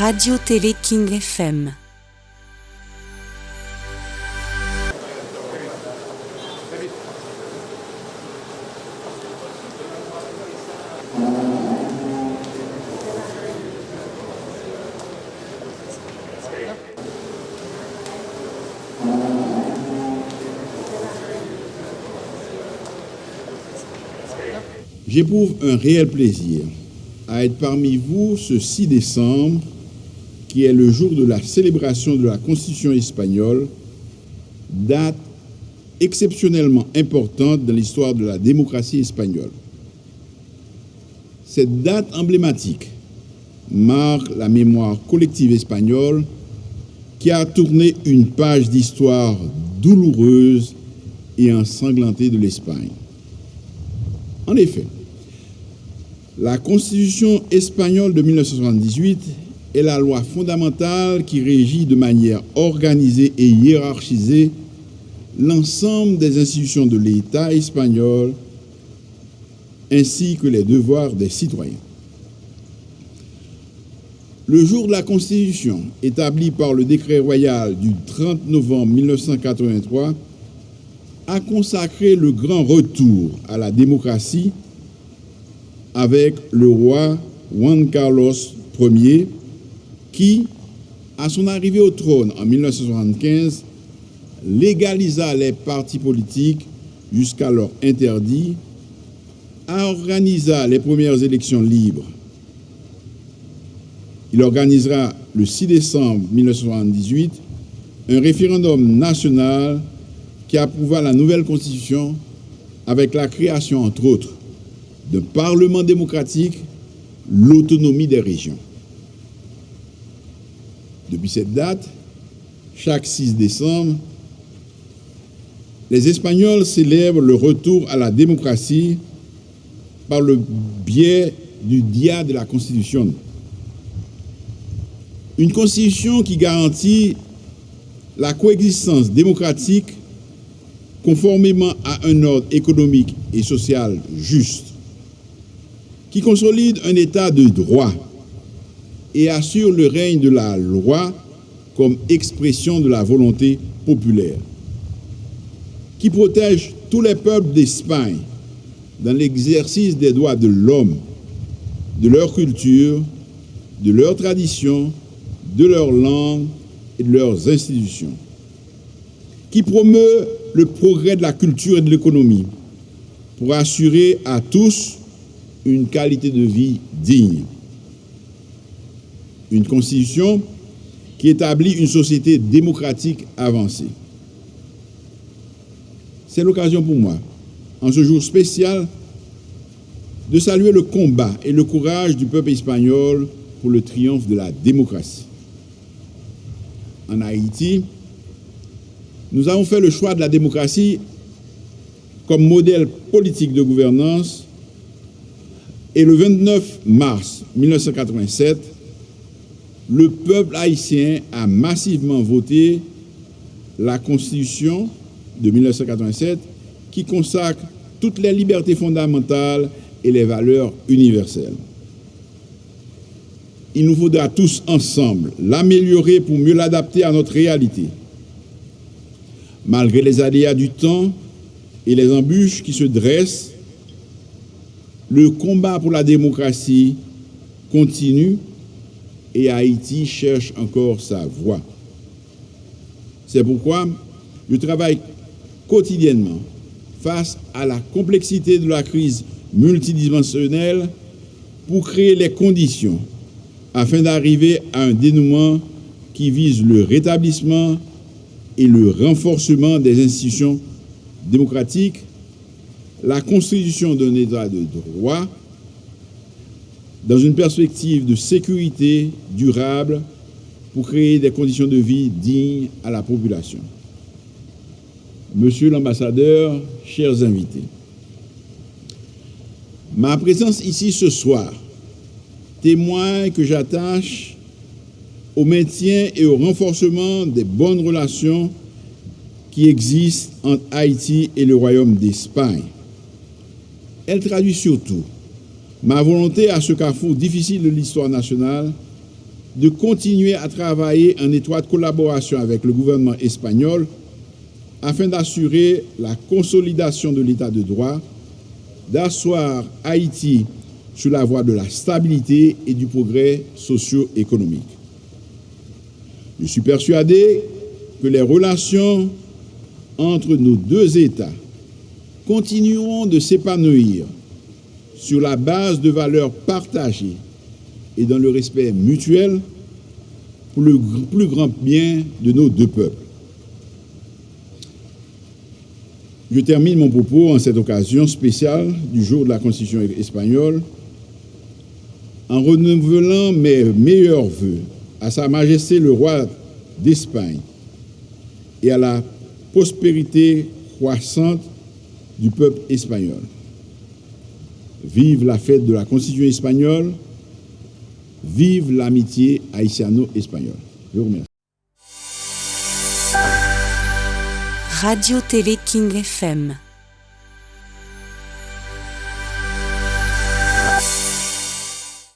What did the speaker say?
Radio Télé King FM. J'éprouve un réel plaisir à être parmi vous ce 6 décembre, qui est le jour de la célébration de la Constitution espagnole, date exceptionnellement importante dans l'histoire de la démocratie espagnole. Cette date emblématique marque la mémoire collective espagnole qui a tourné une page d'histoire douloureuse et ensanglantée de l'Espagne. En effet, la Constitution espagnole de 1978 est la loi fondamentale qui régit de manière organisée et hiérarchisée l'ensemble des institutions de l'État espagnol ainsi que les devoirs des citoyens. Le jour de la Constitution, établi par le décret royal du 30 novembre 1983, a consacré le grand retour à la démocratie avec le roi Juan Carlos Ier qui, à son arrivée au trône en 1975, légalisa les partis politiques jusqu'alors interdits, organisa les premières élections libres. Il organisera le 6 décembre 1978 un référendum national qui approuva la nouvelle constitution avec la création, entre autres, d'un parlement démocratique, l'autonomie des régions. Depuis cette date, chaque 6 décembre, les Espagnols célèbrent le retour à la démocratie par le biais du Dia de la Constitution. Une constitution qui garantit la coexistence démocratique conformément à un ordre économique et social juste, qui consolide un état de droit et assure le règne de la loi comme expression de la volonté populaire, qui protège tous les peuples d'Espagne dans l'exercice des droits de l'homme, de leur culture, de leur tradition, de leur langue et de leurs institutions, qui promeut le progrès de la culture et de l'économie pour assurer à tous une qualité de vie digne. Une constitution qui établit une société démocratique avancée. C'est l'occasion pour moi, en ce jour spécial, de saluer le combat et le courage du peuple espagnol pour le triomphe de la démocratie. En Haïti, nous avons fait le choix de la démocratie comme modèle politique de gouvernance et le 29 mars 1987, le peuple haïtien a massivement voté la Constitution de 1987 qui consacre toutes les libertés fondamentales et les valeurs universelles. Il nous faudra tous ensemble l'améliorer pour mieux l'adapter à notre réalité. Malgré les aléas du temps et les embûches qui se dressent, le combat pour la démocratie continue et Haïti cherche encore sa voie. C'est pourquoi je travaille quotidiennement face à la complexité de la crise multidimensionnelle pour créer les conditions afin d'arriver à un dénouement qui vise le rétablissement et le renforcement des institutions démocratiques, la constitution d'un État de droit, dans une perspective de sécurité durable pour créer des conditions de vie dignes à la population. Monsieur l'ambassadeur, chers invités, ma présence ici ce soir témoigne que j'attache au maintien et au renforcement des bonnes relations qui existent entre Haïti et le Royaume d'Espagne. Elle traduit surtout ma volonté à ce carrefour difficile de l'histoire nationale de continuer à travailler en étroite collaboration avec le gouvernement espagnol afin d'assurer la consolidation de l'état de droit, d'asseoir Haïti sur la voie de la stabilité et du progrès socio-économique. Je suis persuadé que les relations entre nos deux États continueront de s'épanouir sur la base de valeurs partagées et dans le respect mutuel pour le plus grand bien de nos deux peuples. Je termine mon propos en cette occasion spéciale du jour de la Constitution espagnole en renouvelant mes meilleurs vœux à Sa Majesté le roi d'Espagne et à la prospérité croissante du peuple espagnol. Vive la fête de la Constitution espagnole, vive l'amitié haïtiano-espagnole. Je vous remercie. Radio Télé King FM.